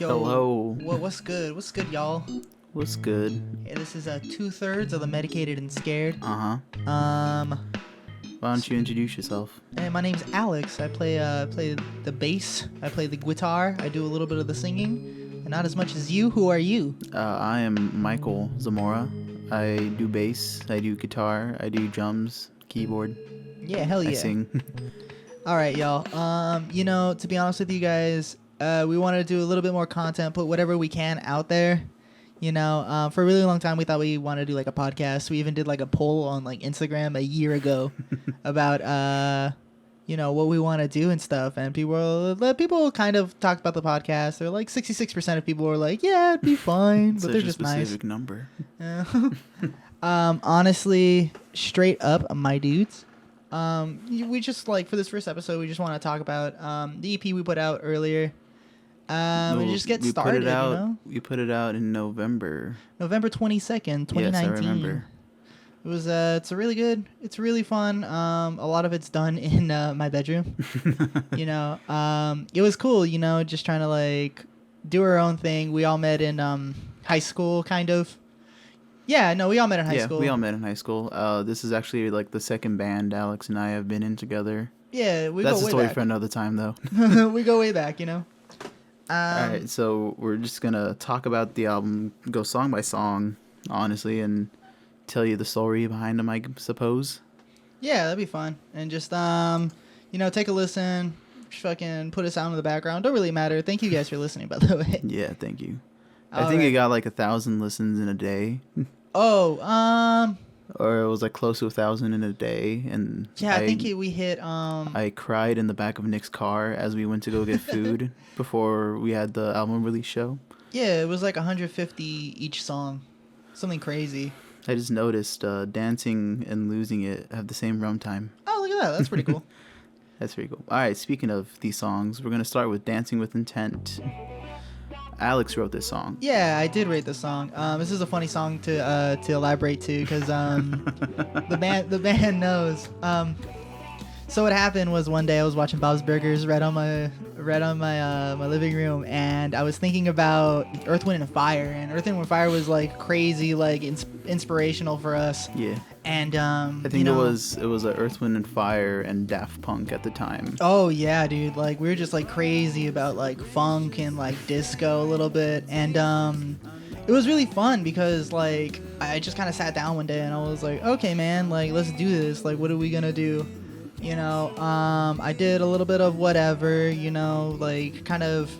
Yo, Hello. what's good? What's good, y'all? What's good? Hey, this is 2/3 of the Medicated and Scared. Uh-huh. Um, Why don't you introduce yourself? Hey, my name's Alex. I play the bass. I play the guitar. I do a little bit of the singing, and not as much as you. Who are you? I am Michael Zamora. I do bass, I do guitar, I do drums, keyboard. Yeah, hell yeah. I sing. All right, y'all. To be honest with you guys, we wanted to do a little bit more content, put whatever we can out there. For a really long time, we thought we wanted to do like a podcast. We even did like a poll on like Instagram a year ago about what we want to do and stuff. And people kind of talked about the podcast. They're like 66% of people were like, yeah, it'd be fine, but they're just nice. Such a specific number. Honestly, straight up, my dudes. We just like for this first episode, we just want to talk about the EP we put out earlier. And just get started. We put it out in November 22nd, 2019. Yes, I remember. It was it's really fun. A lot of it's done in my bedroom. It was cool, just trying to like do our own thing. We all met in high school, kind of. Yeah, no, we all met in high school. Yeah, we all met in high school. This is actually like the second band Alex and I have been in together. Yeah, we go way back. That's a story for another time, though. We go way back, All right, so we're just going to talk about the album, go song by song, honestly, and tell you the story behind them, I suppose. Yeah, that'd be fun. And just, take a listen, just fucking put us out in the background. Don't really matter. Thank you guys for listening, by the way. Yeah, thank you. I think it got like 1,000 listens in a day. Or it was like close to 1,000 in a day, and yeah, I think we hit. I cried in the back of Nick's car as we went to go get food before we had the album release show. Yeah, it was like 150 each song, something crazy. I just noticed Dancing and Losing It have the same runtime. Oh, look at that! That's pretty cool. That's pretty cool. All right, speaking of these songs, we're gonna start with Dancing with Intent. Alex wrote this song. Yeah, I did write this song. This is a funny song to elaborate to because the band knows. So what happened was one day I was watching Bob's Burgers right on my living room, and I was thinking about Earth, Wind, and Fire, and Earth, Wind, and Fire was like crazy, like inspirational for us. Yeah. And I think it was a Earth, Wind, and Fire and Daft Punk at the time. Oh yeah, dude! Like we were just like crazy about like funk and like disco a little bit, and it was really fun because like I just kind of sat down one day and I was like, okay, man, like let's do this. Like, what are we gonna do? I did a little bit of whatever, like kind of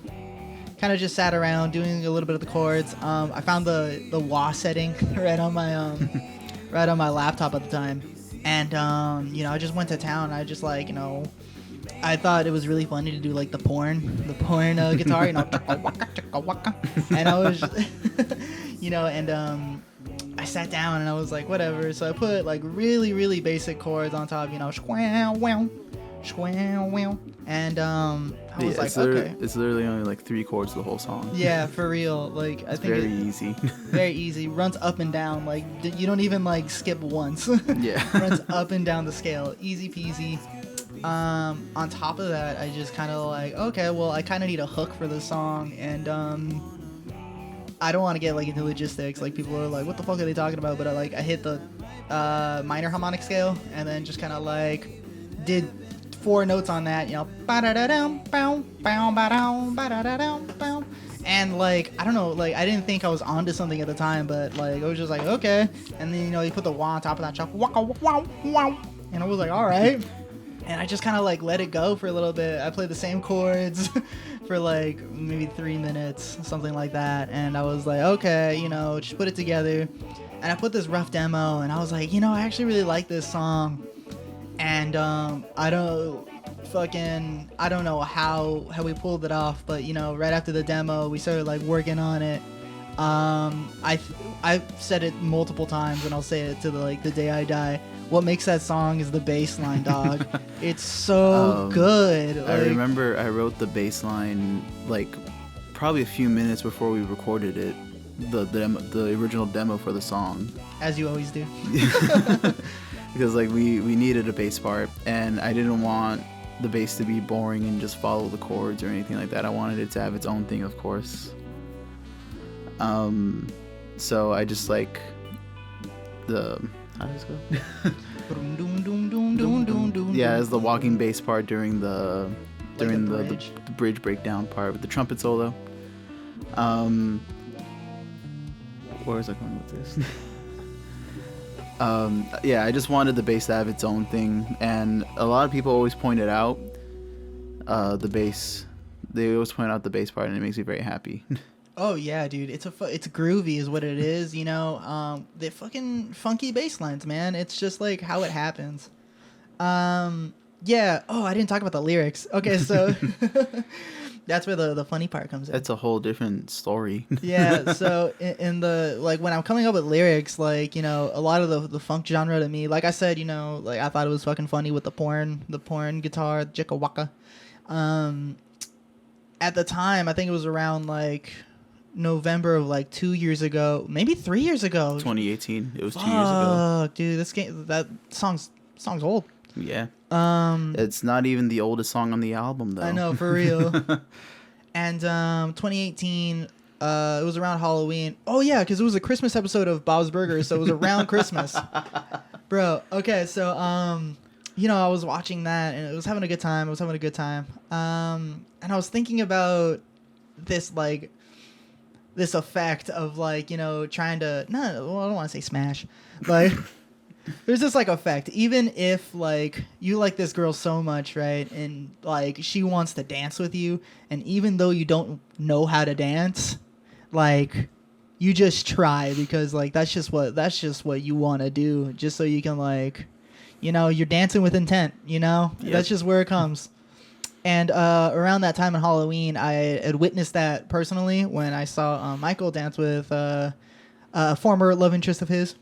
just sat around doing a little bit of the chords. I found the wah setting right on my laptop at the time, and I just went to town. I just like I thought it was really funny to do like the porn guitar, and I was I sat down and I was like, whatever. So I put like really, really basic chords on top, and I was like, okay. It's literally only like 3 chords the whole song. Yeah, for real. Like I think very easy. Very easy. Runs up and down. Like you don't even like skip once. Yeah. Runs up and down the scale. Easy peasy. On top of that, I just kind of like, okay, well, I kind of need a hook for this song, and I don't want to get like into logistics. Like people are like, what the fuck are they talking about? But I hit the minor harmonic scale and then just kind of like did 4 notes on that, and like I don't know, like I didn't think I was onto something at the time, but like I was just like, okay. And then you put the wah on top of that chop, and I was like, all right. And I just kind of like let it go for a little bit. I played the same chords for like maybe 3 minutes, something like that. And I was like, okay, just put it together. And I put this rough demo, and I was like, I actually really like this song. And I don't know how we pulled it off, but right after the demo, we started like working on it. I've said it multiple times, and I'll say it to the day I die. What makes that song is the bass line, dog. It's so good. I remember I wrote the bass line like probably a few minutes before we recorded it, the original demo for the song. As you always do. Because like we needed a bass part, and I didn't want the bass to be boring and just follow the chords or anything like that. I wanted it to have its own thing, of course. So I just like the, how does it go? Yeah, it's the walking bass part during the bridge breakdown part with the trumpet solo. Where was I going with this? Yeah, I just wanted the bass to have its own thing, and a lot of people always pointed out the bass. They always point out the bass part, and it makes me very happy. Oh yeah, dude, it's groovy is what it is, you know. The fucking funky bass lines, man. It's just like how it happens. Yeah. Oh, I didn't talk about the lyrics. Okay, so that's where the funny part comes in. That's a whole different story. Yeah. So in the like when I'm coming up with lyrics, like, you know, a lot of the funk genre to me, like I said, you know, like I thought it was fucking funny with the porn guitar, jicka waka. At the time, I think it was around like November of like 2 years ago, maybe 3 years ago. 2018. It was 2 years ago. Dude, that song's old. Yeah. It's not even the oldest song on the album, though. I know, for real. And 2018, it was around Halloween. Oh yeah, because it was a Christmas episode of Bob's Burgers, so it was around Christmas. Bro, okay, so you know, I was watching that and I was having a good time. And I was thinking about this effect of like, you know, trying to I don't want to say smash, like there's this like effect, even if like you like this girl so much, right, and like she wants to dance with you, and even though you don't know how to dance, like you just try because like that's just what you want to do, just so you can, like, you know, you're dancing with intent, you know. Yep. That's just where it comes. And around that time in Halloween, I had witnessed that personally when I saw Michael dance with a former love interest of his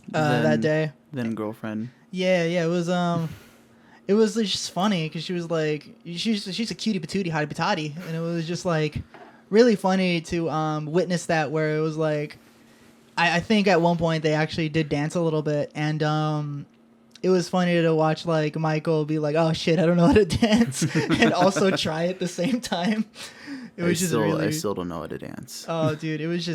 that day. Then girlfriend. Yeah, it was just funny because she was like, she's a cutie patootie, hottie patati, and it was just like really funny to witness that, where it was like, I think at one point they actually did dance a little bit, and it was funny to watch like Michael be like, "Oh shit, I don't know how to dance," and also try at the same time. I still don't know how to dance. Oh, dude, it was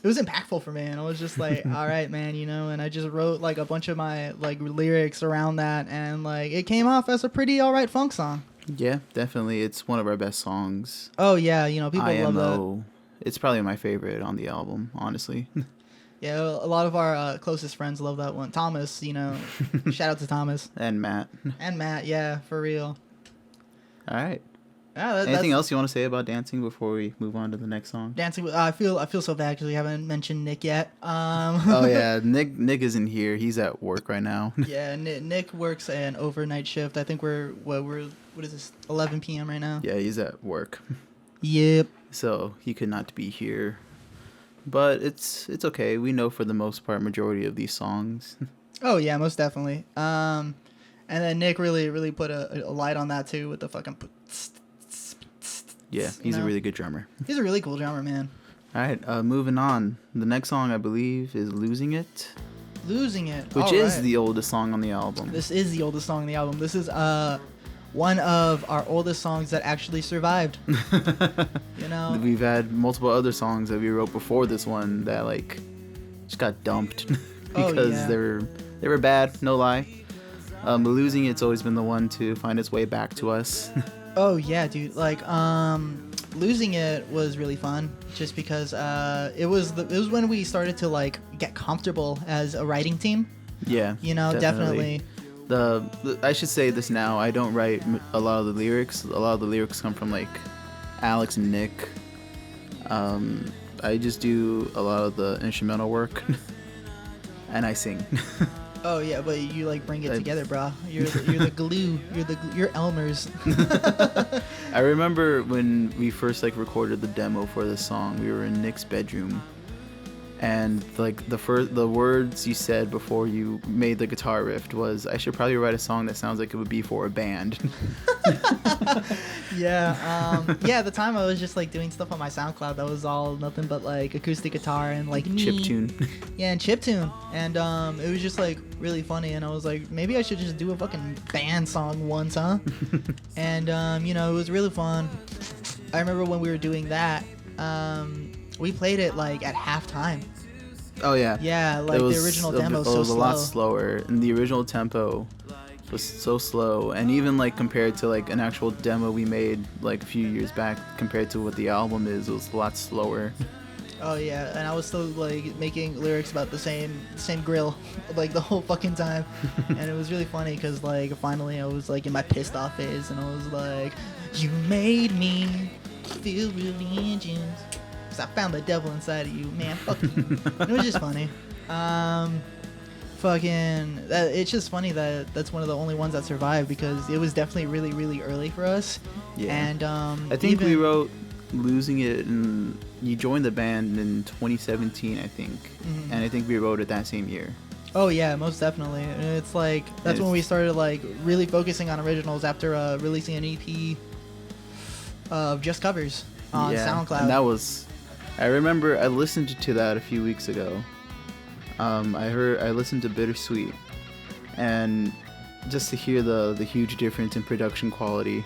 impactful for me, and I was just like, all right, man, you know. And I just wrote like a bunch of my like lyrics around that, and like it came off as a pretty all right funk song. Yeah, definitely, it's one of our best songs. Oh yeah, you know, people love that. It's probably my favorite on the album, honestly. Yeah, a lot of our closest friends love that one. Thomas, you know, shout out to Thomas. And Matt. Yeah, for real. All right. Yeah, anything else you want to say about dancing before we move on to the next song? Dancing, I feel so bad because we haven't mentioned Nick yet. Oh yeah, Nick isn't here. He's at work right now. Yeah, Nick works an overnight shift. I think what is this? 11 p.m. right now. Yeah, he's at work. Yep. So he could not be here. But it's okay. We know for the most part majority of these songs. Oh yeah, most definitely. And then Nick really put a light on that too with the fucking. Yeah, he's a really good drummer. He's a really cool drummer, man. All right, moving on. The next song I believe is "Losing It." Losing It, which is the oldest song on the album. This is the oldest song on the album. This is one of our oldest songs that actually survived. You know, we've had multiple other songs that we wrote before this one that like just got dumped because they were bad, no lie. Losing It's always been the one to find its way back to us. Oh yeah, dude. Like Losing It was really fun just because it was when we started to like get comfortable as a writing team. Yeah, you know, definitely. I should say this now. I don't write a lot of the lyrics. A lot of the lyrics come from like Alex and Nick. I just do a lot of the instrumental work, and I sing. Oh yeah, but you like bring it together, bro. You're the glue. You're Elmer's. I remember when we first like recorded the demo for this song. We were in Nick's bedroom, And like the words you said before you made the guitar riff was, I should probably write a song that sounds like it would be for a band. Yeah. Yeah, at the time I was just like doing stuff on my SoundCloud that was all nothing but like acoustic guitar and like Chiptune. Yeah, and chiptune. And it was just like really funny, and I was like, maybe I should just do a fucking band song once, huh? And you know, it was really fun. I remember when we were doing that, we played it like at halftime. Oh yeah. Yeah, like the original demo was so slow. It was a lot slower, and the original tempo was so slow, and even like compared to like an actual demo we made like a few years back, compared to what the album is, it was a lot slower. Oh yeah, and I was still like making lyrics about the same grill like the whole fucking time. And it was really funny because like finally I was like in my pissed off phase, and I was like, you made me feel religious because I found the devil inside of you, man. Fuck you. It was just funny. It's just funny that that's one of the only ones that survived, because it was definitely really, really early for us. Yeah. And I think we wrote Losing It, and you joined the band in 2017, I think. Mm-hmm. And I think we wrote it that same year. Oh yeah, most definitely. And it's like that's when we started like really focusing on originals after releasing an EP of just covers on SoundCloud. And that was, I remember I listened to that a few weeks ago. I listened to Bittersweet, and just to hear the huge difference in production quality.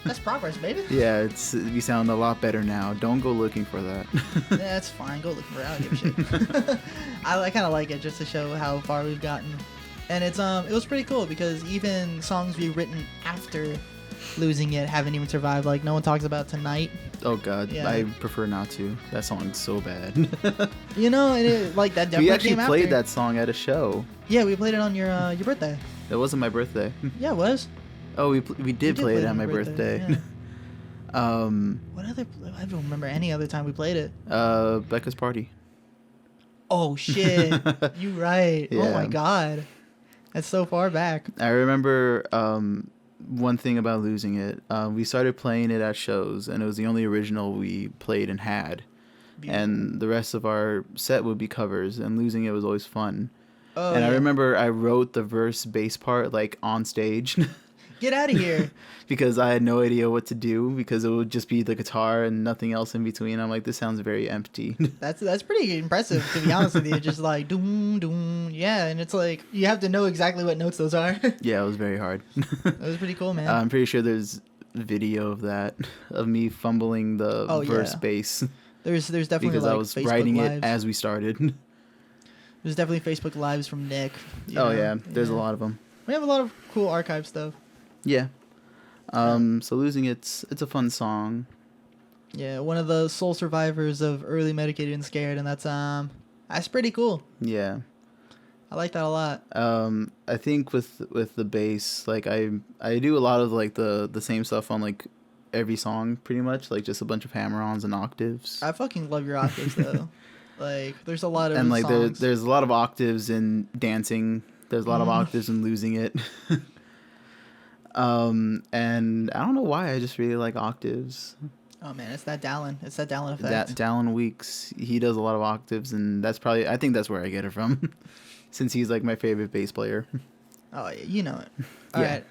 That's progress, baby. Yeah, we sound a lot better now. Don't go looking for that. Yeah, that's fine. Go looking for it. I don't give a shit. I kind of like it just to show how far we've gotten. And it was pretty cool, because even songs we've written after Losing It haven't even survived. Like, no one talks about Tonight. Oh god, yeah. I prefer not to. That song's so bad. You know, and it, like that definitely we actually came played after. that song at a show. Yeah, we played it on your birthday. It wasn't my birthday. Yeah, it was. Oh, we did play it on my birthday. Yeah. What other? I don't remember any other time we played it. Becca's party. Oh shit! You right. Yeah. Oh my god, that's so far back. I remember one thing about Losing It. We started playing it at shows, and it was the only original we played and had. Beautiful. And the rest of our set would be covers, and Losing It was always fun. Oh, and I remember I wrote the verse bass part like on stage. Get out of here. Because I had no idea what to do, because it would just be the guitar and nothing else in between. I'm like, this sounds very empty. That's pretty impressive, to be honest with you. Just like doom doom, yeah, and it's like you have to know exactly what notes those are. Yeah, it was very hard. That was pretty cool, man. I'm pretty sure there's video of that, of me fumbling the verse bass. There's definitely because like I was Facebook writing lives. it as we started. There's definitely Facebook lives from Nick. Yeah, there's a lot of them. We have a lot of cool archive stuff. Yeah. So Losing It's a fun song. Yeah, one of the sole survivors of early Medicated and Scared, and that's pretty cool. Yeah. I like that a lot. I think with the bass, like I do a lot of like the same stuff on like every song pretty much, like just a bunch of hammer-ons and octaves. I fucking love your octaves though. Like there's a lot of and like songs. there's a lot of octaves in Dancing. There's a lot of octaves in Losing It. And I don't know why, I just really like octaves. Oh man, it's that Dallin. It's that Dallin effect. That Dallin Weeks, he does a lot of octaves, and I think that's where I get it from, since he's like my favorite bass player. Oh yeah, you know it. All right,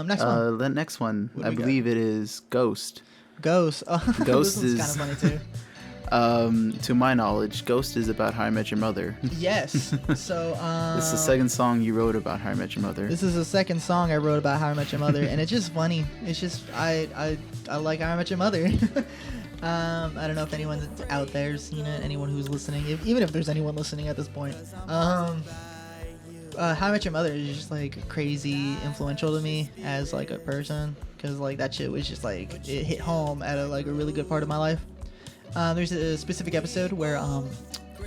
next one. The next one, I believe it is Ghost. Ghost. Ghost is is kind of funny too. To my knowledge, Ghost is about How I Met Your Mother. Yes. So this is the second song you wrote about How I Met Your Mother. This is the second song I wrote about How I Met Your Mother, and it's just funny. It's just I like How I Met Your Mother. I don't know if anyone's out there's seen it, anyone who's listening, even if there's anyone listening at this point. How I Met Your Mother is just like crazy influential to me as like a person, because like that shit was just like it hit home at a really good part of my life. There's a specific episode where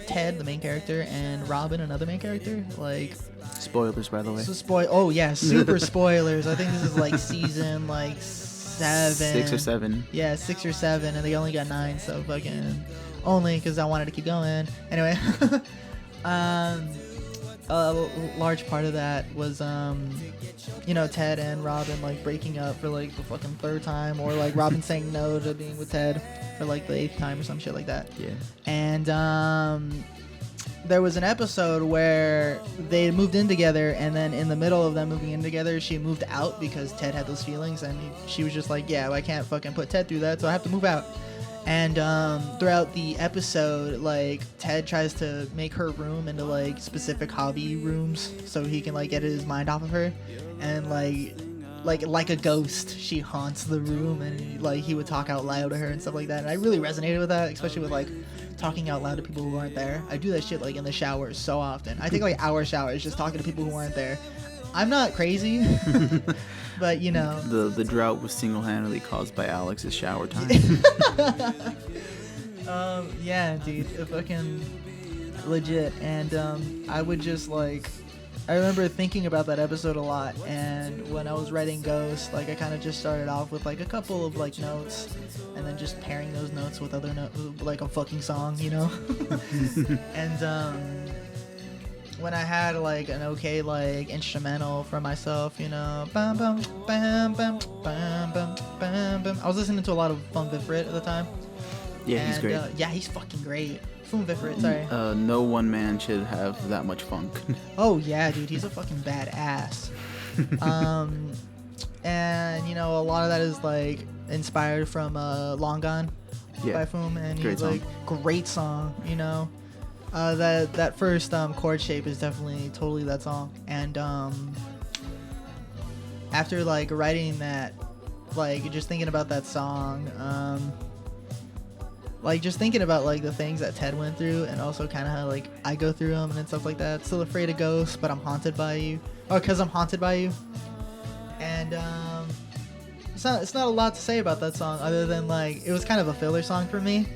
Ted, the main character, and Robin, another main character, like spoilers by the way. So oh yeah, super spoilers. I think this is like season like 7. 6 or 7. Yeah, 6 or 7, and they only got 9, so fucking only because I wanted to keep going. Anyway, a large part of that was Ted and Robin like breaking up for like the fucking 3rd time, or like Robin saying no to being with Ted for like the 8th time or some shit like that. Yeah. And there was an episode where they moved in together, and then in the middle of them moving in together, she moved out because Ted had those feelings, and she was just like, yeah, well, I can't fucking put Ted through that, so I have to move out. And throughout the episode, like, Ted tries to make her room into like specific hobby rooms so he can like get his mind off of her, and like a ghost, she haunts the room, and like he would talk out loud to her and stuff like that. And I really resonated with that, especially with like talking out loud to people who aren't there. I do that shit like in the shower so often. I take like hour showers just talking to people who aren't there. I'm not crazy, but you know. The drought was single-handedly caused by Alex's shower time. Yeah, dude, fucking legit. And I would just like, I remember thinking about that episode a lot, and when I was writing Ghost, like I kind of just started off with like a couple of like notes, and then just pairing those notes with other notes, like a fucking song, you know. And when I had like an okay like instrumental for myself, you know, bam bam bam bam bam bam bam bam. I was listening to a lot of Fun Vifrit at the time. Yeah, and, he's great. Yeah, he's fucking great. Fun Vifrit, sorry. No one man should have that much funk. Oh yeah, dude, he's a fucking badass. And you know, a lot of that is like inspired from Long Gone by Foom, and he's like great song, you know. That first chord shape is definitely totally that song. And after like writing that, like just thinking about that song, like just thinking about like the things that Ted went through, and also kind of how like I go through them and stuff like that. Still afraid of ghosts, but I'm haunted by you. Or because I'm haunted by you. And it's not a lot to say about that song other than like it was kind of a filler song for me.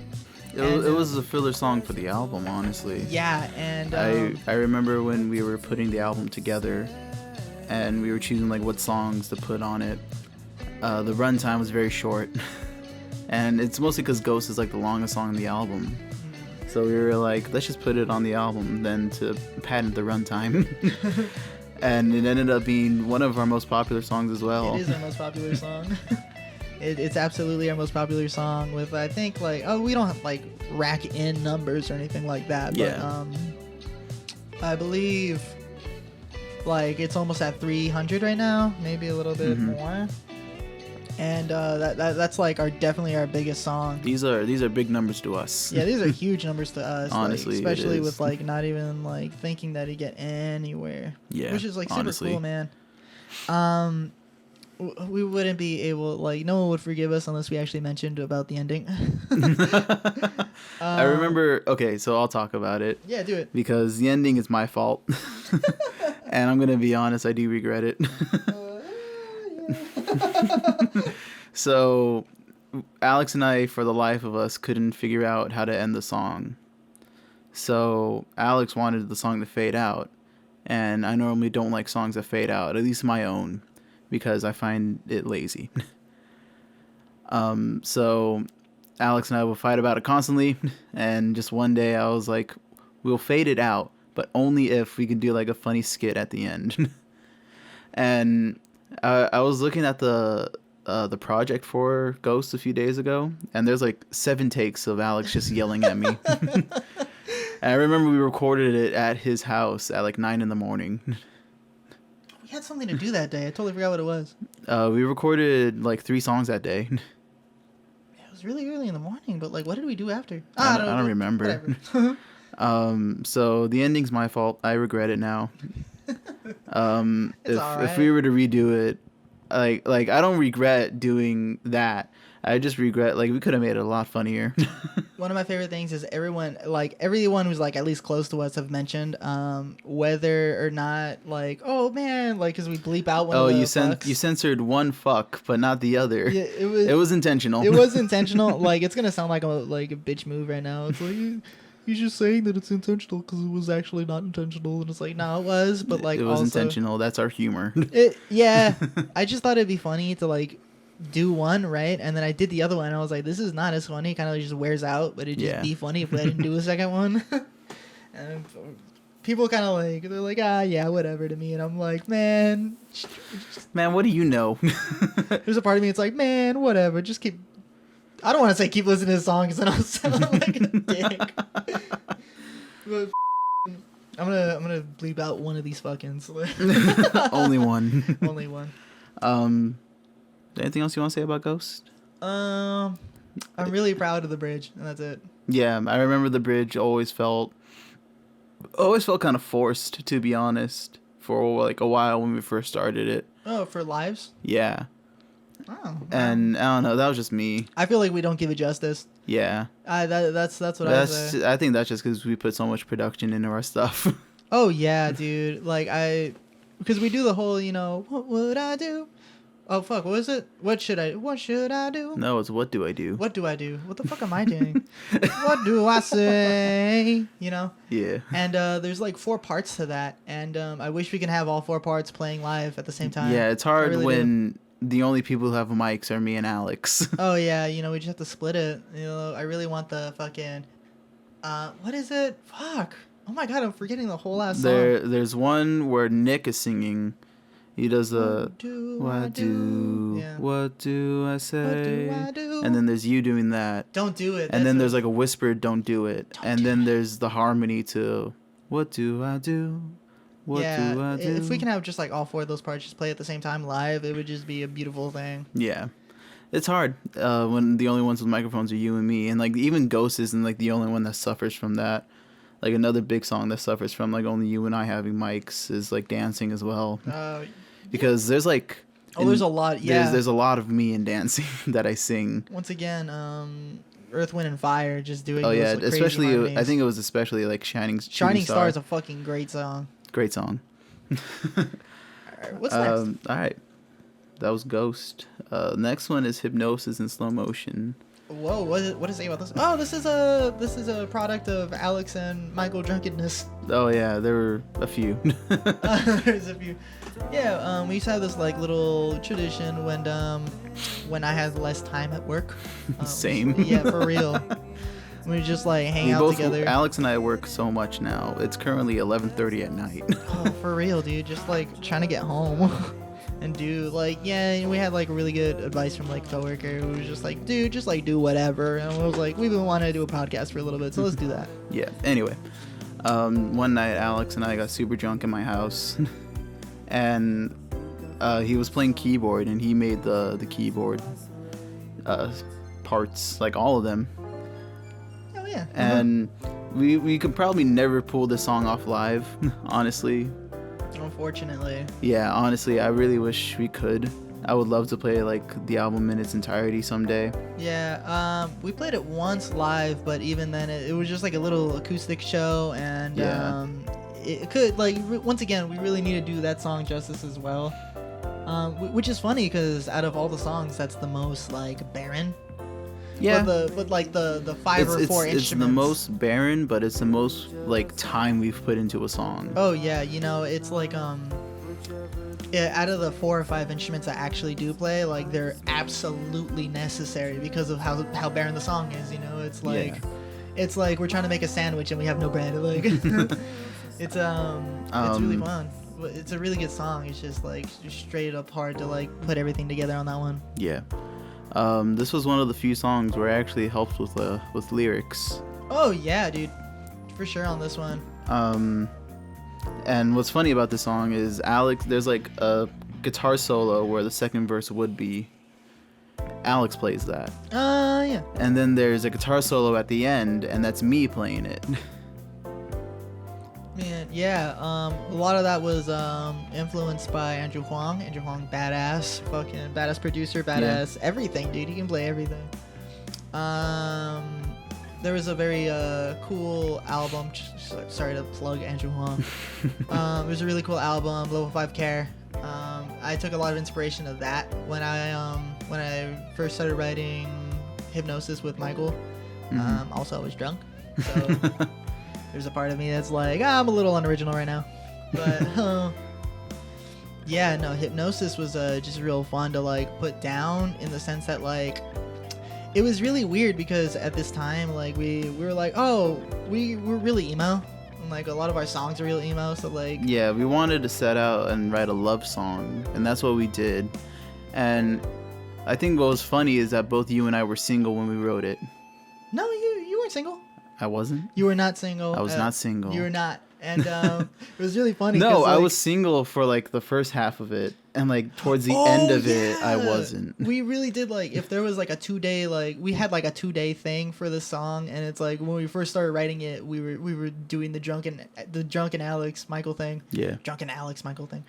It was a filler song for the album, honestly. Yeah, and I remember when we were putting the album together, and we were choosing like what songs to put on it. The runtime was very short, and it's mostly because Ghost is like the longest song on the album. So we were like, let's just put it on the album, then to patent the runtime. And it ended up being one of our most popular songs as well. It is our most popular song. It's absolutely our most popular song with, I think, like, we don't like rack in numbers or anything like that, yeah. But I believe like it's almost at 300 right now, maybe a little bit more. And that's like definitely our biggest song. These are big numbers to us. Yeah, these are huge numbers to us. Honestly, like, especially with like not even like thinking that it'd get anywhere. Yeah, which is like super honestly. cool, man. We wouldn't be able, like, no one would forgive us unless we actually mentioned about the ending. I remember, okay, so I'll talk about it. Yeah, do it. Because the ending is my fault. And I'm going to be honest, I do regret it. So, Alex and I, for the life of us, couldn't figure out how to end the song. So, Alex wanted the song to fade out. And I normally don't like songs that fade out, at least my own, because I find it lazy. So Alex and I will fight about it constantly, and just one day I was like, we'll fade it out, but only if we could do like a funny skit at the end. And I was looking at the project for Ghost a few days ago, and there's like 7 takes of Alex just yelling at me. And I remember we recorded it at his house at like 9 a.m. We had something to do that day. I totally forgot what it was. We recorded like 3 songs that day. It was really early in the morning, but like, what did we do after? I don't remember. So the ending's my fault. I regret it now. If we were to redo it, like I don't regret doing that. I just regret, like, we could have made it a lot funnier. One of my favorite things is everyone who's like at least close to us have mentioned whether or not, like, oh man, like, because we bleep out one of the fucks. You censored one fuck but not the other. Yeah, it was intentional. It was intentional. Like, it's gonna sound like a bitch move right now. It's like he's just saying that it's intentional because it was actually not intentional, and it's like, no, it was, but like, it was also intentional. That's our humor. Yeah, I just thought it'd be funny to like do one, right? And then I did the other one, and I was like, this is not as funny. It kind of just wears out, but it'd just be funny if I didn't do a second one. And people kind of like, they're like, yeah, whatever to me. And I'm like, man, what do you know? There's a part of me that's like, man, whatever. Just keep. I don't want to say keep listening to songs, and I'll sound like a dick. But I'm gonna bleep out one of these fuckings. Only one. Only one. Anything else you want to say about Ghost? I'm really proud of the bridge, and that's it. Yeah, I remember the bridge always felt kind of forced, to be honest, for like a while when we first started it. Oh, for lives? Yeah. Oh. Wow. And I don't know, that was just me. I feel like we don't give it justice. Yeah. That's what I say. I think that's just because we put so much production into our stuff. Oh yeah, dude. Like because we do the whole, what would I do? Oh fuck, what was it? What should I do? No, it's what do I do? What do I do? What the fuck am I doing? What do I say? Yeah. And there's like 4 parts to that, and I wish we could have all 4 parts playing live at the same time. Yeah, it's hard really when the only people who have mics are me and Alex. Oh yeah, we just have to split it. I really want the fucking what is it? Fuck. Oh my god, I'm forgetting the whole last song. There's one where Nick is singing. He does the what do I say? What do I do? And then there's you doing that. Don't do it. And then there's like a whispered don't do it. And then there's the harmony to what do I do? What do I do? If we can have just like all 4 of those parts just play at the same time live, it would just be a beautiful thing. Yeah. It's hard when the only ones with microphones are you and me. And like even Ghost isn't like the only one that suffers from that. Like another big song that suffers from like only you and I having mics is like Dancing as well. Because there's like there's a lot. Yeah, there's a lot of me in Dancing that I sing. Once again, Earth, Wind, and Fire just doing. Oh yeah, those especially harmonies. I think it was especially like Shining Star is a fucking great song. Great song. All right, what's next? All right, that was Ghost. Next one is Hypnosis in Slow Motion. Whoa, what does it say about this? Oh, this is a product of Alex and Michael drunkenness. Oh yeah, there were a few. There's a few. Yeah, we used to have this like little tradition when I had less time at work. Same. Yeah, for real. We just like hang out together. Alex and I work so much now. It's currently 11:30 at night. Oh, for real, dude. Just like trying to get home. And do like we had like really good advice from like coworker who was just like, dude, just like do whatever. And I was like, we've been wanting to do a podcast for a little bit, so let's do that. Yeah. Anyway, one night Alex and I got super drunk in my house, and he was playing keyboard and he made the keyboard parts, like all of them. Oh yeah. And we could probably never pull this song off live, honestly. Unfortunately. Yeah, honestly, I really wish we could. I would love to play like the album in its entirety someday. Yeah, we played it once live, but even then it was just like a little acoustic show, and it could like once again we really need to do that song justice as well. Which is funny because out of all the songs, that's the most like barren. Yeah, but like the 5 or 4 instruments. It's the most barren, but it's the most like time we've put into a song. Oh yeah, it's like out of the 4 or 5 instruments I actually do play, like they're absolutely necessary because of how barren the song is. It's like it's like we're trying to make a sandwich and we have no bread. Like it's really fun. It's a really good song. It's just like straight up hard to like put everything together on that one. Yeah. This was one of the few songs where I actually helped with lyrics. Oh yeah, dude, for sure on this one. And what's funny about this song is Alex. There's like a guitar solo where the second verse would be. Alex plays that. Yeah. And then there's a guitar solo at the end, and that's me playing it. Man, yeah. A lot of that was influenced by Andrew Huang. Andrew Huang, badass, fucking badass producer, badass everything, dude. He can play everything. There was a very cool album. Sorry to plug Andrew Huang. It was a really cool album, Level 5 Care. I took a lot of inspiration of that when I first started writing Hypnosis with Michael. Also, I was drunk, so. There's a part of me that's like, I'm a little unoriginal right now. But, yeah, no, Hypnosis was just real fun to, like, put down in the sense that, like, it was really weird because at this time, like, we were like, oh, we're really emo. And, like, a lot of our songs are real emo, so, like... Yeah, we wanted to set out and write a love song, and that's what we did. And I think what was funny is that both you and I were single when we wrote it. No, you weren't single. I wasn't? You were not single. I was not single. You were not. And it was really funny. No, like, I was single for like the first half of it, and like towards the end of it, I wasn't. We really did like if there was like a 2-day like we had like a 2-day thing for the song, and it's like when we first started writing it, we were doing the drunken Alex Michael thing. Yeah. Drunken Alex Michael thing.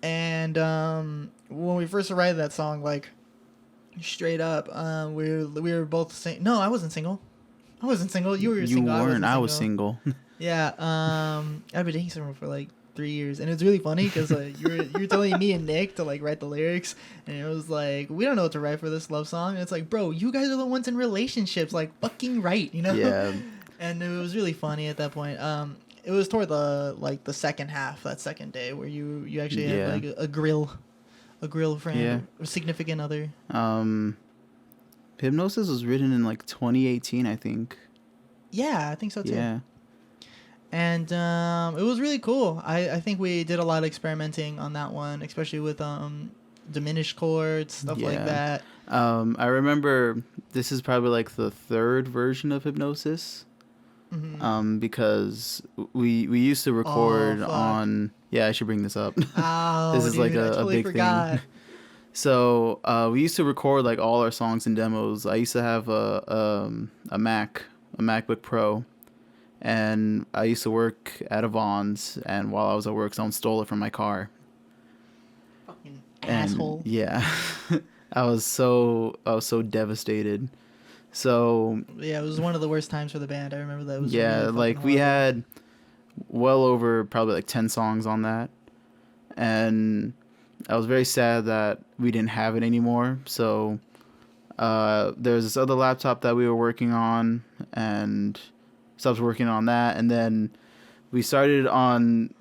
And when we first wrote that song, like straight up, we were both saying, no, I wasn't single. You were single. You weren't. I was single. Yeah. I've been dating someone for like 3 years, and it's really funny because you were telling me and Nick to like write the lyrics, and it was like, we don't know what to write for this love song, and it's like, bro, you guys are the ones in relationships, like fucking write, you know? Yeah. And it was really funny at that point. It was toward the second half, that second day, where you actually had like a girlfriend, a significant other. Hypnosis was written in like 2018, I think. Yeah, I think so too. Yeah. And it was really cool. I think we did a lot of experimenting on that one, especially with diminished chords, stuff like that. I remember this is probably like the third version of Hypnosis. Mm-hmm. Because we used to record on... Yeah, I should bring this up. Oh, this is dude, like a totally big thing. So we used to record like all our songs and demos. I used to have a MacBook Pro, and I used to work at a Vons, and while I was at work, someone stole it from my car. Fucking asshole. Yeah. I was so devastated. So yeah, it was one of the worst times for the band. I remember that. It was really like we had well over probably like 10 songs on that, and I was very sad that we didn't have it anymore. So there's this other laptop that we were working on, and stopped working on that, and then we started on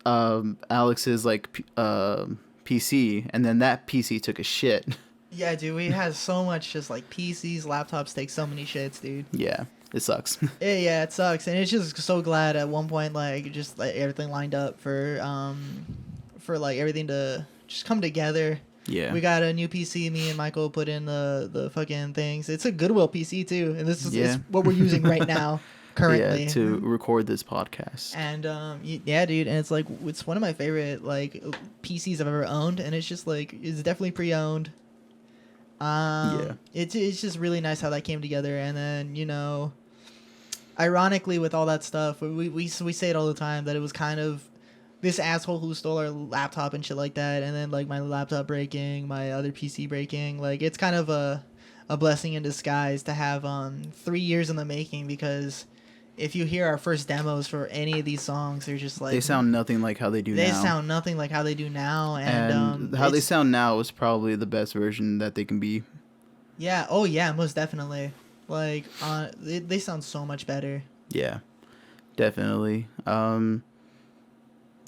Alex's like PC, and then that PC took a shit. Yeah, dude, we had so much just like PCs, laptops take so many shits, dude. Yeah, it sucks. Yeah, it sucks, and it's just so glad at one point like just like everything lined up for like everything to just come together. Yeah, we got a new PC. Me and Michael put in the fucking things. It's a Goodwill PC too, and this is it's what we're using right now. Currently, to record this podcast. And yeah, dude, and it's like it's one of my favorite like PCs I've ever owned, and it's just like it's definitely pre-owned. It's just really nice how that came together, and then ironically with all that stuff, we say it all the time that it was kind of this asshole who stole our laptop and shit like that, and then like my laptop breaking, my other PC breaking, like it's kind of a blessing in disguise to have 3 years in the making, because if you hear our first demos for any of these songs, they're just like... They sound nothing like how they do now. They sound nothing like how they do now. And how they sound now is probably the best version that they can be. Yeah. Oh, yeah, most definitely. Like, they sound so much better. Yeah, definitely. Yeah,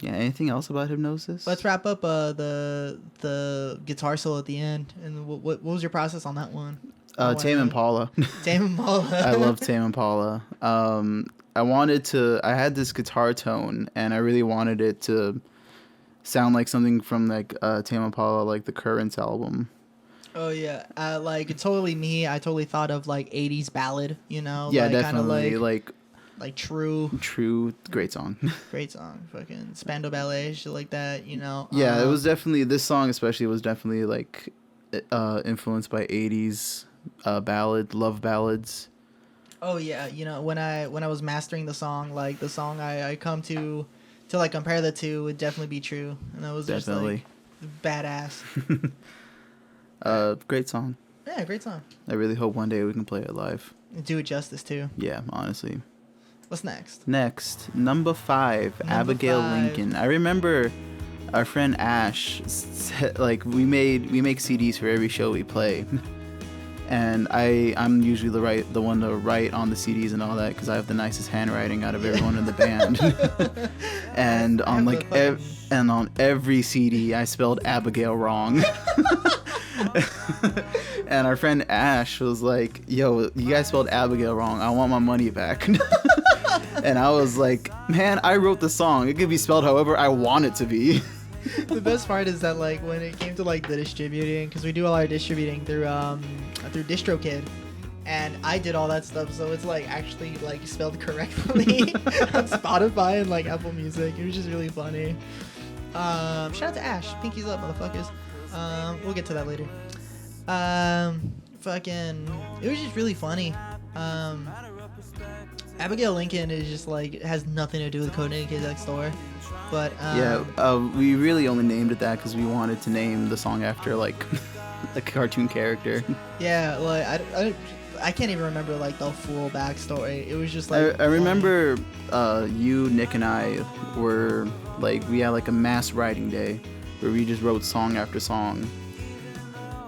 anything else about Hypnosis? Let's wrap up the guitar solo at the end. And what was your process on that one? Tame Impala. Tame Impala. I love Tame Impala. I had this guitar tone, and I really wanted it to sound like something from like Tame Impala, like the Currents album. Oh yeah, like totally me. I totally thought of like 80s ballad, Yeah, like, definitely. Kinda like True, great song. Great song, fucking Spandau Ballet, shit like that, Yeah, it was definitely, this song especially was definitely like influenced by 80s love ballads. Oh yeah, when I was mastering the song, like the song I come to like compare the two would definitely be True, and that was definitely just like badass. Great song. Yeah, great song. I really hope one day we can play it live. Do it justice too. Yeah, honestly. What's next? Next, number 5, Abigail Lincoln. I remember our friend Ash said, like, we make CDs for every show we play, and I'm usually the one to write on the CDs and all that, because I have the nicest handwriting out of everyone in the band. And on on every CD I spelled Abigail wrong. And our friend Ash was like, "Yo, you guys spelled Abigail wrong. I want my money back." And I was like, "Man, I wrote the song. It could be spelled however I want it to be." The best part is that like when it came to like the distributing, because we do all our distributing through DistroKid, and I did all that stuff, so it's like actually like spelled correctly on Spotify and like Apple Music. It was just really funny. Shout out to Ash. Pinkies up, motherfuckers. We'll get to that later. Fucking, it was just really funny. Abigail Lincoln is just like, it has nothing to do with Codename Kids Next Door. But we really only named it that because we wanted to name the song after like a cartoon character. Yeah, like I can't even remember like the full backstory. It was just like I remember you, Nick, and I were like, we had like a mass writing day where we just wrote song after song.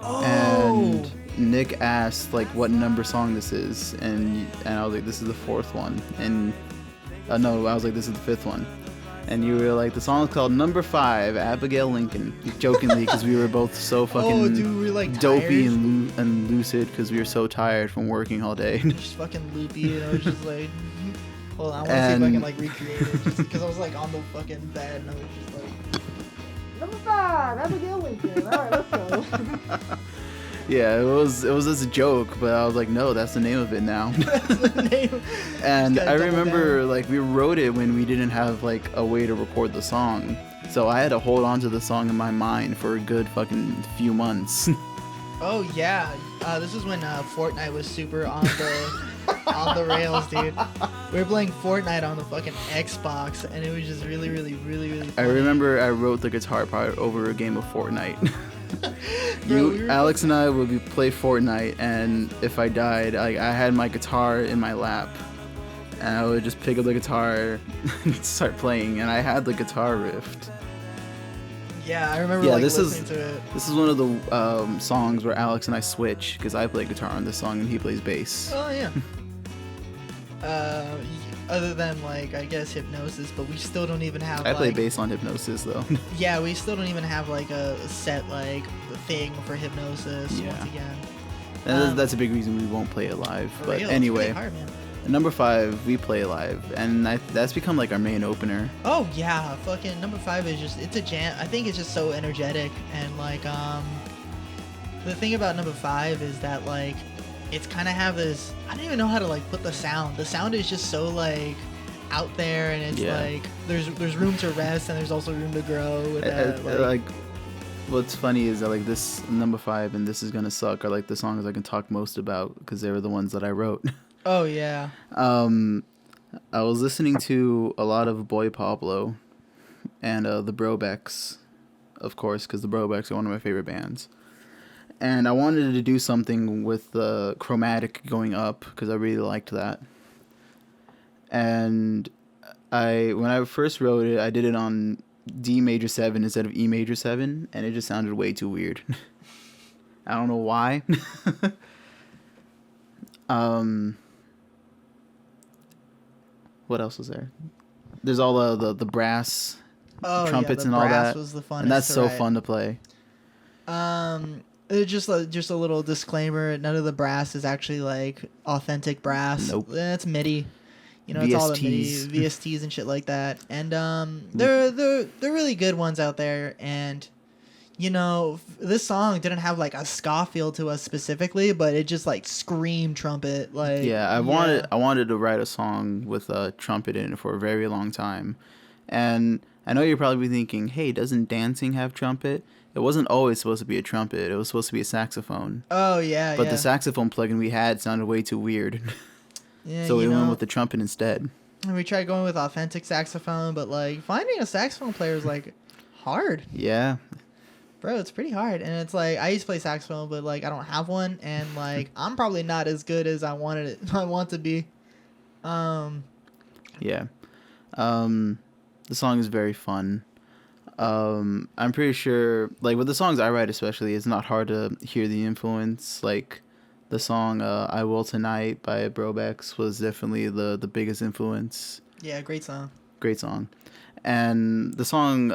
Oh. And Nick asked like what number song this is, and I was like, this is the 4th one, and no, I was like, this is the 5th one, and you were like, the song is called Number 5, Abigail Lincoln, jokingly, because we were both so fucking we're like dopey and lucid because we were so tired from working all day. Just fucking loopy, and I was just like, hold on, I want to see if I can like recreate it, just because I was like on the fucking bed, and I was just like, Number 5, Abigail Lincoln. All right, let's go. Yeah, it was as a joke, but I was like, no, that's the name of it now. That's the name. And I remember like we wrote it when we didn't have like a way to record the song, so I had to hold on to the song in my mind for a good fucking few months. Oh yeah, this is when Fortnite was super on the rails, dude. We were playing Fortnite on the fucking Xbox, and it was just really, really, really, really funny. I remember I wrote the guitar part over a game of Fortnite. Bro, Alex and I would play Fortnite, and if I died, I had my guitar in my lap, and I would just pick up the guitar and start playing, and I had the guitar riffed. Yeah, I remember listening to it. This is one of the songs where Alex and I switch, because I play guitar on this song and he plays bass. Oh yeah. Other than like I guess Hypnosis, but we still don't even have. I play bass on Hypnosis though. Yeah, we still don't even have like a set like thing for Hypnosis. Yeah. Once again. And that's a big reason we won't play it live. But real, anyway, it's hard, man. Number 5, we play live, and that's become like our main opener. Oh yeah, fucking Number 5 is just, it's a jam. I think it's just so energetic, and like the thing about Number 5 is that like it's kind of have this, I don't even know how to like put the sound. The sound is just so like out there, and it's like there's room to rest, and there's also room to grow with that. Like what's funny is that like this Number 5 and This Is Gonna Suck are like the songs I can talk most about because they were the ones that I wrote. Oh yeah. I was listening to a lot of Boy Pablo and the Brobecks, of course, because the Brobecks are one of my favorite bands. And I wanted to do something with the chromatic going up because I really liked that. And when I first wrote it, I did it on D major 7 instead of E major 7, and it just sounded way too weird. I don't know why. What else was there? There's all the brass, trumpets, and all that. Was the funnest, and that's so fun to play. Just a little disclaimer: none of the brass is actually like authentic brass. Nope. It's MIDI. You know, VSTs. it's all the MIDI, VSTs and shit like that. And they're really good ones out there. And you know, this song didn't have like a ska feel to us specifically, but it just like screamed trumpet. Like I wanted to write a song with a trumpet in it for a very long time. And I know you're probably thinking, hey, doesn't dancing have trumpet? It wasn't always supposed to be a trumpet. It was supposed to be a saxophone. Oh yeah. But the saxophone plugin we had sounded way too weird. Yeah. So we went with the trumpet instead. And we tried going with authentic saxophone, but like finding a saxophone player is like hard. Yeah. Bro, it's pretty hard. And it's like, I used to play saxophone, but like I don't have one, and like I'm probably not as good as I want to be. Yeah. The song is very fun. I'm pretty sure, like with the songs I write especially, it's not hard to hear the influence. Like the song I Will Tonight by Brobecks was definitely the biggest influence. Yeah, great song. Great song. And the song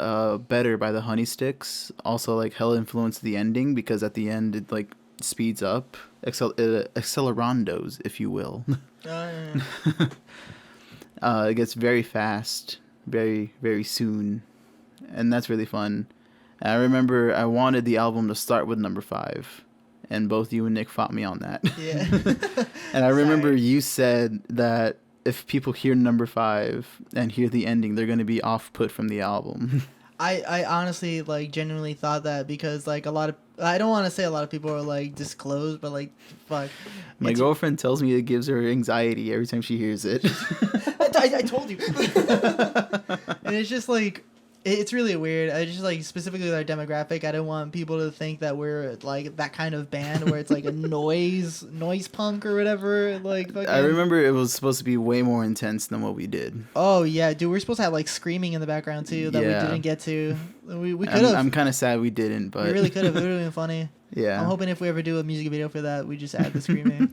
Better by the Honey Sticks also like hella influenced the ending, because at the end it like speeds up, accelerandos, if you will. It gets very fast, very, very soon. And that's really fun. And I remember I wanted the album to start with Number 5. and both you and Nick fought me on that. Yeah. And I remember you said that if people hear number 5 and hear the ending, they're going to be off-put from the album. I honestly like genuinely thought that because like I don't want to say a lot of people are like disclosed, but like fuck. My girlfriend tells me it gives her anxiety every time she hears it. I told you. And it's just like it's really weird. I just like specifically our demographic. I don't want people to think that we're like that kind of band where it's like a noise punk or whatever. Like fucking... I remember it was supposed to be way more intense than what we did. Oh yeah, dude, we're supposed to have like screaming in the background too that we didn't get to. We could have. I'm kind of sad we didn't, but we really could have. It would have been funny. Yeah. I'm hoping if we ever do a music video for that, we just add the screaming.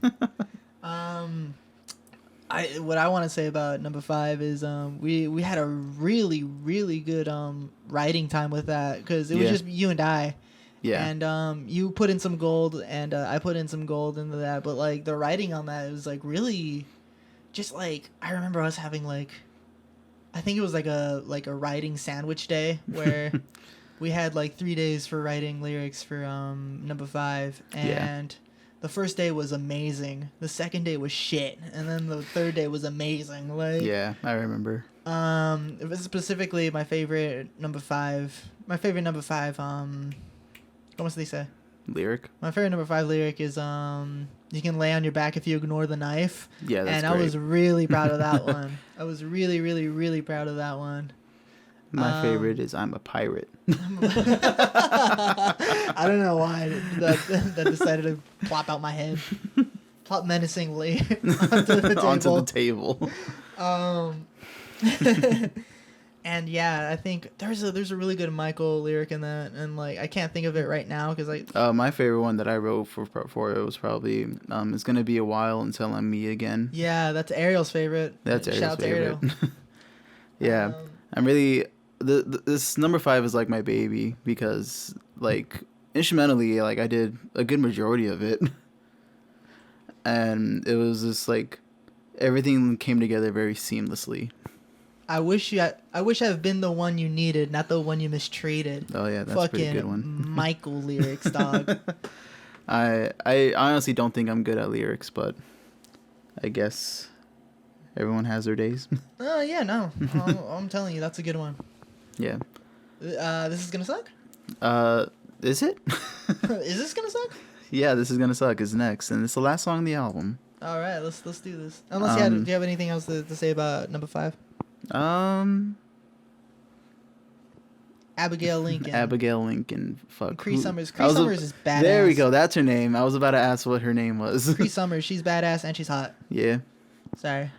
What I want to say about number 5 is we had a really really good writing time with that because it was just you and I. Yeah. And you put in some gold and I put in some gold into that, but like the writing on that was like really just like I remember us having like I think it was like a writing sandwich day where we had like 3 days for writing lyrics for number 5 and the first day was amazing. The second day was shit, and then the third day was amazing. Like I remember. It was specifically my favorite number 5. My favorite number 5. What they say? Lyric. My favorite number 5 lyric is you can lay on your back if you ignore the knife. Yeah, that's and great. I was really proud of that one. I was really, really, really proud of that one. My favorite is I'm a pirate. I don't know why that decided to plop out my head. Plop menacingly onto the table. And yeah, I think there's a really good Michael lyric in that, and like I can't think of it right now because my favorite one that I wrote for it was probably it's gonna be a while until I'm me again. Yeah, that's Ariel's favorite. That's Ariel's Shout favorite. To Ariel. Yeah, I'm really this number 5 is like my baby because like instrumentally like I did a good majority of it, and it was just like everything came together very seamlessly. I wish I've been the one you needed, not the one you mistreated. Oh yeah, that's a pretty good one. Michael lyrics, dog. I honestly don't think I'm good at lyrics, but I guess everyone has their days. Yeah, no. I'm telling you, that's a good one. Yeah. This is gonna suck? Is it? Is this gonna suck? Yeah, This Is Gonna Suck is next, and it's the last song on the album. All right, let's do this. Unless do you have anything else to say about number 5? Abigail Lincoln. Fuck. Cree Summers. Cree Summers is badass. There we go. That's her name. I was about to ask what her name was. Cree Summers. She's badass and she's hot. Yeah. Sorry.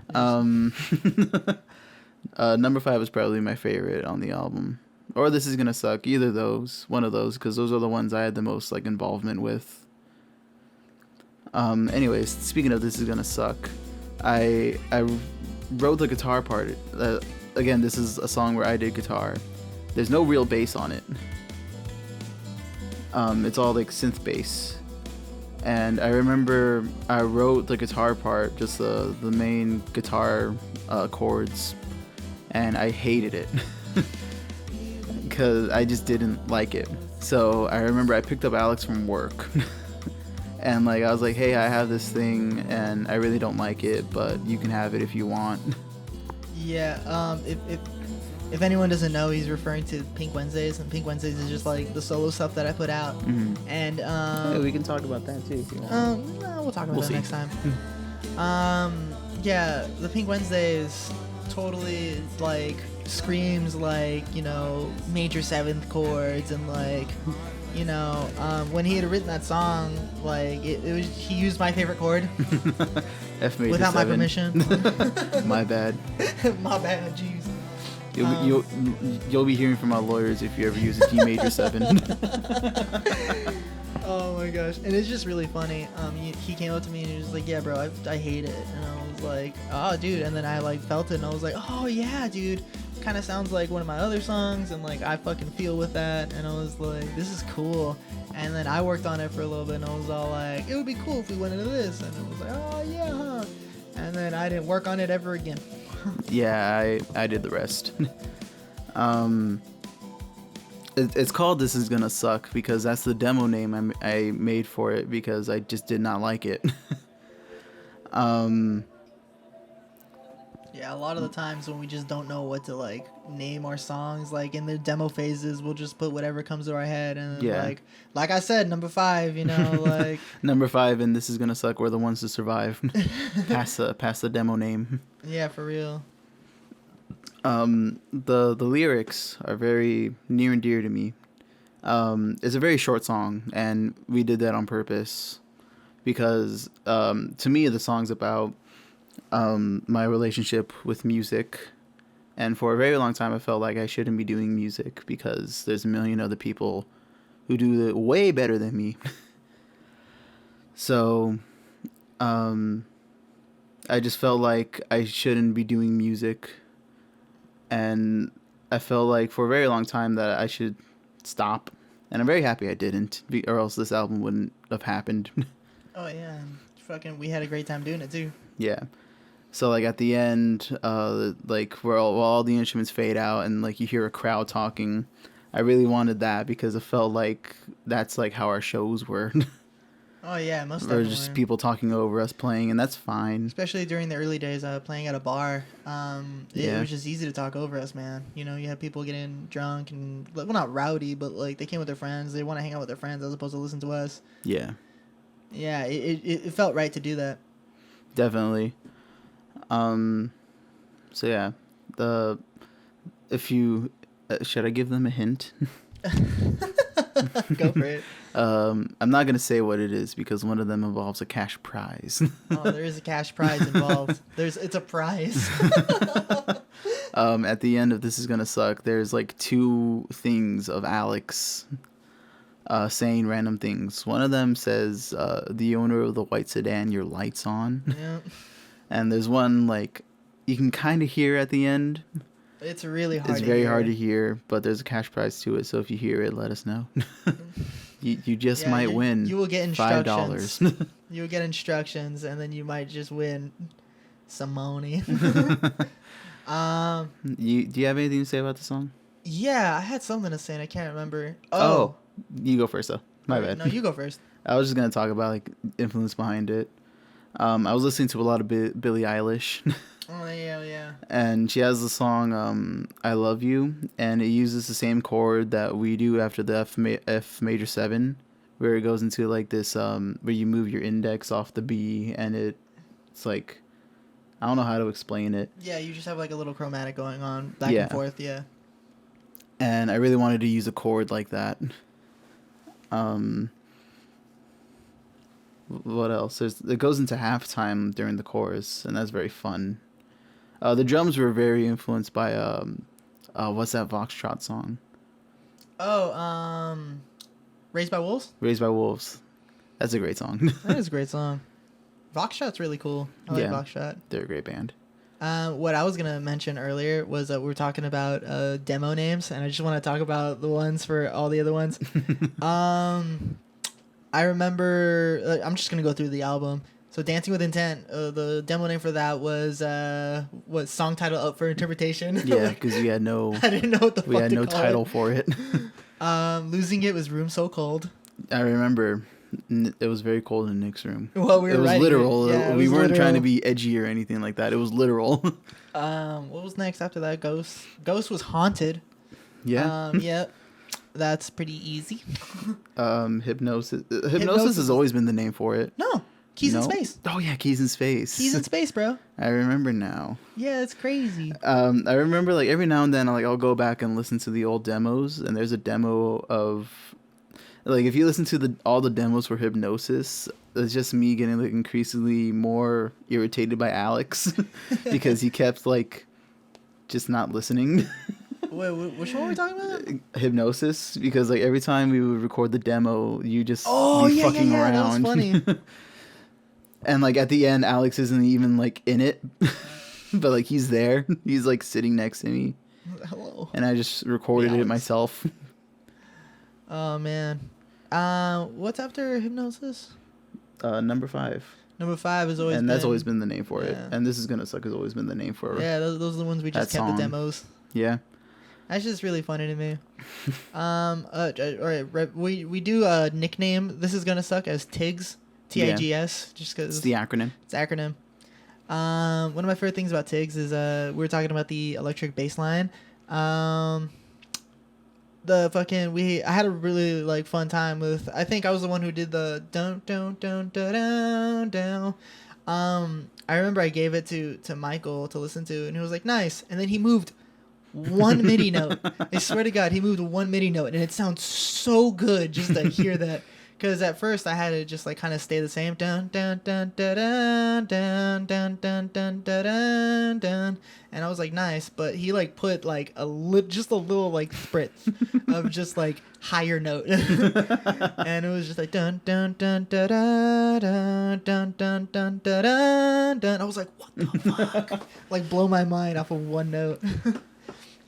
Number 5 is probably my favorite on the album, or This Is Gonna Suck. Either of those, one of those, because those are the ones I had the most like involvement with. Anyways, speaking of This Is Gonna Suck, I wrote the guitar part. Again, this is a song where I did guitar. There's no real bass on it. It's all like synth bass. And I remember I wrote the guitar part, just the main guitar chords, and I hated it because I just didn't like it. So I remember I picked up Alex from work and like I was like, hey, I have this thing and I really don't like it, but you can have it if you want. Yeah, if anyone doesn't know, he's referring to Pink Wednesdays, and Pink Wednesdays is just like the solo stuff that I put out. Mm-hmm. And yeah, we can talk about that too if you want. No, we'll talk about that next time. Yeah, the Pink Wednesdays totally like screams like, you know, major 7th chords, and like, you know, when he had written that song, like it was, he used my favorite chord. F major without 7. my permission. My bad. My bad, jeez. You'll be hearing from our lawyers if you ever use a G major 7. Oh my gosh, and it's just really funny. He came up to me and he was like, "Yeah, bro, I hate it," and I was like, "Oh, dude," and then I like felt it and I was like, "Oh yeah, dude, kind of sounds like one of my other songs," and like I fucking feel with that, and I was like, "This is cool." And then I worked on it for a little bit and I was all like, "It would be cool if we went into this," and it was like, "Oh yeah, huh?" And then I didn't work on it ever again. Yeah, I did the rest. It's called This Is Gonna Suck because that's the demo name I made for it because I just did not like it. Yeah, a lot of the times when we just don't know what to like name our songs, like in the demo phases, we'll just put whatever comes to our head, and like I said, number 5, you know, like number 5 and This Is Gonna Suck were the ones to survive. Pass the demo name. Yeah, for real. The lyrics are very near and dear to me. It's a very short song, and we did that on purpose because to me the song's about my relationship with music, and for a very long time I felt like I shouldn't be doing music because there's a million other people who do it way better than me. So I just felt like I shouldn't be doing music, and I felt like for a very long time that I should stop, and I'm very happy I didn't, or else this album wouldn't have happened. Oh yeah, fucking we had a great time doing it too. Yeah. So like at the end, like where all the instruments fade out and like you hear a crowd talking, I really wanted that because it felt like that's like how our shows were. Oh yeah, most or definitely. just people talking over us playing, and that's fine. Especially during the early days, playing at a bar, it was just easy to talk over us, man. You know, you had people getting drunk and well, not rowdy, but like they came with their friends. They want to hang out with their friends as opposed to listen to us. Yeah. Yeah, it felt right to do that. Definitely. So yeah, if you should I give them a hint? Go for it. I'm not gonna say what it is because one of them involves a cash prize. Oh, there is a cash prize involved. It's a prize. At the end of This Is Gonna Suck, there's like 2 things of Alex saying random things. One of them says, "The owner of the white sedan, your lights on." Yeah. And there's one like you can kind of hear at the end. It's really hard. It's very hard to hear, but there's a cash prize to it. So if you hear it, let us know. you just might win. You will get instructions. $5. You will get instructions, and then you might just win some money. Do you have anything to say about the song? Yeah, I had something to say, and I can't remember. Oh, you go first though. My bad. No, you go first. I was just gonna talk about like influence behind it. I was listening to a lot of Billie Eilish. Oh yeah. And she has the song "I Love You," and it uses the same chord that we do after the F major 7, where it goes into like this where you move your index off the B, and it's like I don't know how to explain it. Yeah, you just have like a little chromatic going on back and forth. Yeah. And I really wanted to use a chord like that. What else? It goes into halftime during the chorus, and that's very fun. The drums were very influenced by what's that Foxtrot song? Oh, Raised by Wolves? Raised by Wolves. That's a great song. That is a great song. Foxtrot's really cool. I like Foxtrot. They're a great band. What I was going to mention earlier was that we were talking about demo names, and I just want to talk about the ones for all the other ones. I remember, I'm just going to go through the album. So Dancing with Intent, the demo name for that was, song title up for interpretation. Yeah, because we had no... I didn't know what the fuck we had no title for it. Losing It was Room So Cold. I remember it was very cold in Nick's room. Well, we were it was literal. Yeah, we weren't trying to be edgy or anything like that. It was literal. What was next after that? Ghost. Ghost was Haunted. Yeah. Yeah. That's pretty easy. Hypnosis. Hypnosis has always been the name for it. No. Keys in Space. Oh yeah, Keys in Space. Keys in Space, bro. I remember now. Yeah, it's crazy. I remember like every now and then I'll go back and listen to the old demos, and there's a demo of like if you listen to all the demos for Hypnosis, it's just me getting like increasingly more irritated by Alex because he kept like just not listening. Wait, which one were we talking about? Hypnosis, because like every time we would record the demo, you just be fucking around. That was funny. And like at the end, Alex isn't even like in it, but like he's there. He's like sitting next to me. Hello. And I just recorded it myself. Oh man. What's after Hypnosis? Number 5. Number 5 has always been... And that's always been the name for it. Yeah. And This Is Gonna Suck has always been the name for it. Yeah, those are the ones we just kept the demos. Yeah. That's just really funny to me. All right, we do a nickname. This is gonna suck as Tigs, TIGS, just because it's the acronym. It's acronym. One of my favorite things about Tigs is we were talking about the electric bass line. I had a really like fun time with. I think I was the one who did the don't down. I remember I gave it to Michael to listen to, and he was like, nice. And then he moved one MIDI note. I swear to God, he moved one MIDI note, and it sounds so good just to hear that. Because at first I had to just like kind of stay the same, dun dun dun dun dun dun dun dun dun dun dun, and I was like, nice. But he like put like just a little like spritz of just like higher note, and it was just like dun dun dun dun dun dun dun dun dun dun. I was like, what the fuck? Like blow my mind off of one note.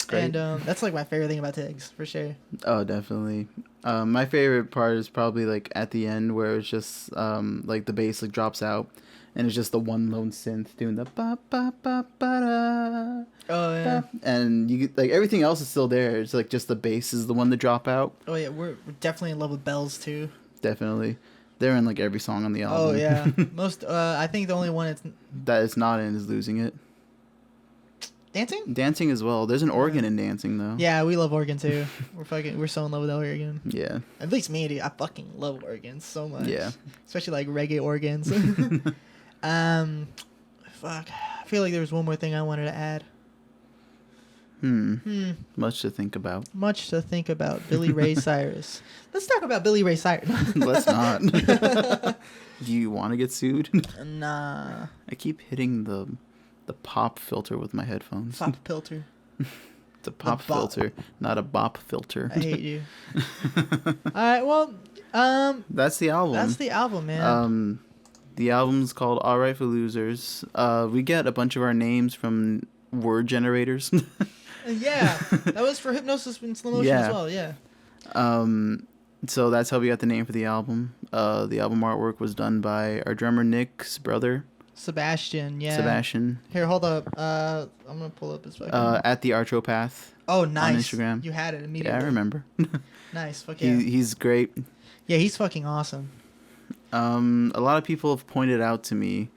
Great. And that's like my favorite thing about Tigs for sure. Oh, definitely. My favorite part is probably like at the end where it's just like the bass like drops out and it's just the one lone synth doing the ba ba ba ba da. Oh yeah. And you get, like everything else is still there. It's like just the bass is the one to drop out. Oh yeah, we're definitely in love with bells too. Definitely. They're in like every song on the album. Oh yeah. Most I think the only one that it's not in is Losing It. Dancing as well. There's an organ in Dancing though. Yeah, we love organ too. We're so in love with organ. Yeah. At least me, dude. I fucking love organs so much. Yeah. Especially like reggae organs. Fuck. I feel like there was one more thing I wanted to add. Much to think about. Billy Ray Cyrus. Let's talk about Billy Ray Cyrus. Let's not. Do you want to get sued? Nah. I keep hitting the pop filter with my headphones. Pop filter. It's a pop filter, not a bop filter. I hate you. All right, well, that's the album. That's the album, man. The album's called All Right for Losers. We get a bunch of our names from word generators. Yeah, that was for Hypnosis in Slow Motion as well. Yeah. So that's how we got the name for the album. The album artwork was done by our drummer Nick's brother. Sebastian. Here, hold up. I'm gonna pull up his fucking. At the Artropath. Oh, nice. On Instagram. You had it immediately. Yeah, I remember. Nice. Fuck yeah. He's great. Yeah, he's fucking awesome. A lot of people have pointed out to me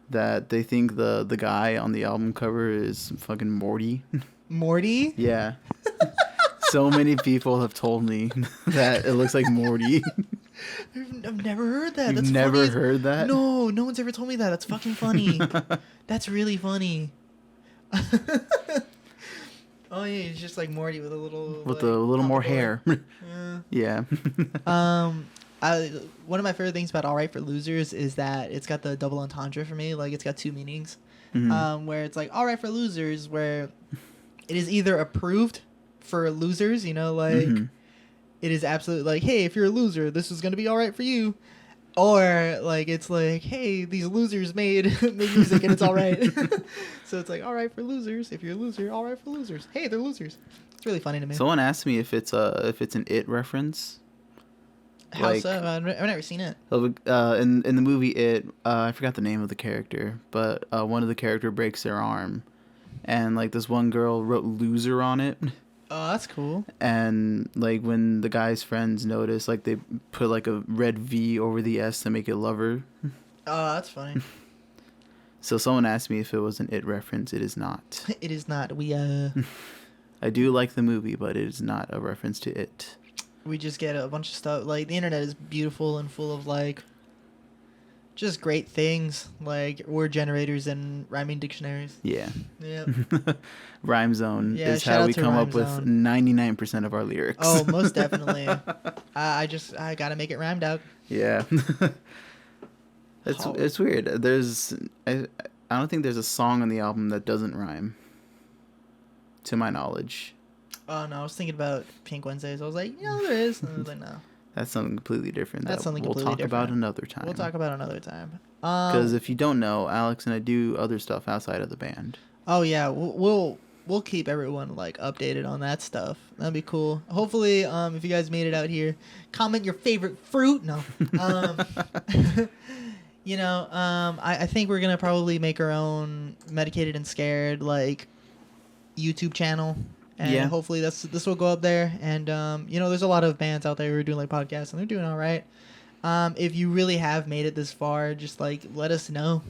that they think the guy on the album cover is fucking Morty. Morty? Yeah. So many people have told me that it looks like Morty. I've never heard that. You've never heard that? No, no one's ever told me that. That's fucking funny. That's really funny. Oh yeah, he's just like Morty with a little more hair. Yeah. One of my favorite things about All Right for Losers is that it's got the double entendre for me. Like it's got two meanings. Mm-hmm. Where it's like All Right for Losers, where it is either approved for losers, you know, like it is absolutely like, hey, if you're a loser, this is gonna be all right for you, or like it's like, hey, these losers made music and it's all right. So it's like all right for losers. If you're a loser, all right for losers. Hey, they're losers. It's really funny to me. Someone asked me if it's an It reference. How like, so? I've never seen it. In the movie It, I forgot the name of the character, but one of the character breaks their arm, and like this one girl wrote "loser" on it. Oh, that's cool. And like when the guy's friends notice, like they put like a red V over the S to make it lover. Oh, that's funny. So someone asked me if it was an It reference. It is not. It is not. We I do like the movie, but it is not a reference to It. We just get a bunch of stuff. Like the internet is beautiful and full of like just great things, like word generators and rhyming dictionaries. Yeah. Yeah. Rhyme Zone is how we come up with 99% of our lyrics. Oh, most definitely. I gotta make it rhyme, dog. Yeah. It's weird. I don't think there's a song on the album that doesn't rhyme, to my knowledge. Oh no, I was thinking about Pink Wednesdays. I was like, yeah, there is. And I was like, no. That's something completely different. We'll talk about another time. We'll talk about another time. Because if you don't know, Alex and I do other stuff outside of the band. Oh yeah, we'll keep everyone like updated on that stuff. That'd be cool. Hopefully, if you guys made it out here, comment your favorite fruit. No. You know, I think we're gonna probably make our own Medicated and Scared like YouTube channel. And hopefully this will go up there. And there's a lot of bands out there who are doing like podcasts, and they're doing all right. If you really have made it this far, just like let us know.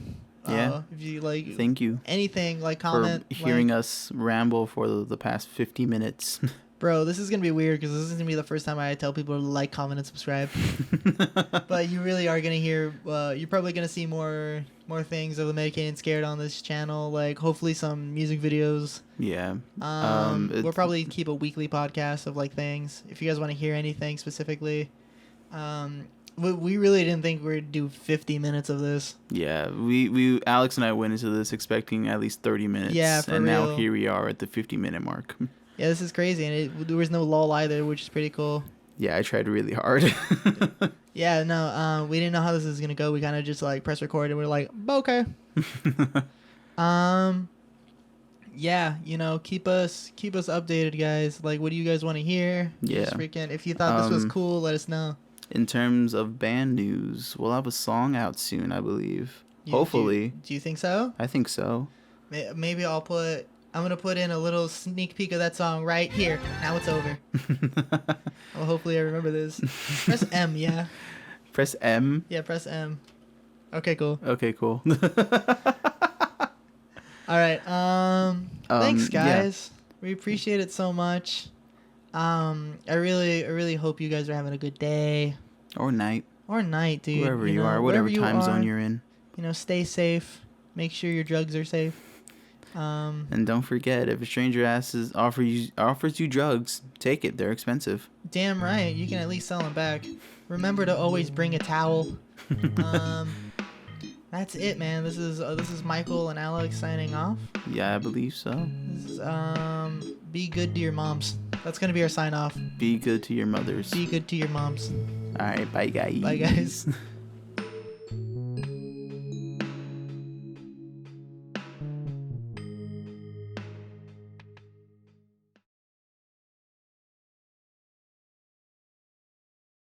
If you like, thank you. Anything, like, comment. For hearing us ramble for the past 50 minutes. Bro, this is gonna be weird because this is gonna be the first time I tell people to like, comment, and subscribe. But you really are gonna hear. You're probably gonna see more things of the Medicated and Scared on this channel. Like, hopefully some music videos. Yeah. We'll probably keep a weekly podcast of like things. If you guys want to hear anything specifically. We really didn't think we'd do 50 minutes of this. Yeah, we Alex and I went into this expecting at least 30 minutes. Yeah, for real. Now here we are at the 50-minute mark. Yeah, this is crazy, and there was no lull either, which is pretty cool. Yeah, I tried really hard. Yeah, no, we didn't know how this is gonna go. We kind of just like press record, and we're like, okay. Yeah, keep us updated, guys. Like, what do you guys want to hear? Yeah. Just freaking, if you thought this was cool, let us know. In terms of band news, we'll have a song out soon, I believe. Hopefully. Do you think so? I think so. Maybe I'm gonna put in a little sneak peek of that song right here. Now it's over. Well, hopefully I remember this. Press M, yeah. Press M? Yeah, press M. Okay, cool. Okay, cool. All right. Thanks, guys. Yeah. We appreciate it so much. I really hope you guys are having a good day. Or night. Or night, dude. Wherever you are, whatever time zone you're in. Stay safe. Make sure your drugs are safe. And don't forget, if a stranger offers you drugs, take it. They're expensive. Damn right. You can at least sell them back. Remember to always bring a towel. That's it, man. This is Michael and Alex signing off. Yeah, I believe so. This is, be good to your moms. That's gonna be our sign off. Be good to your mothers. Be good to your moms. All right, bye guys. Bye guys.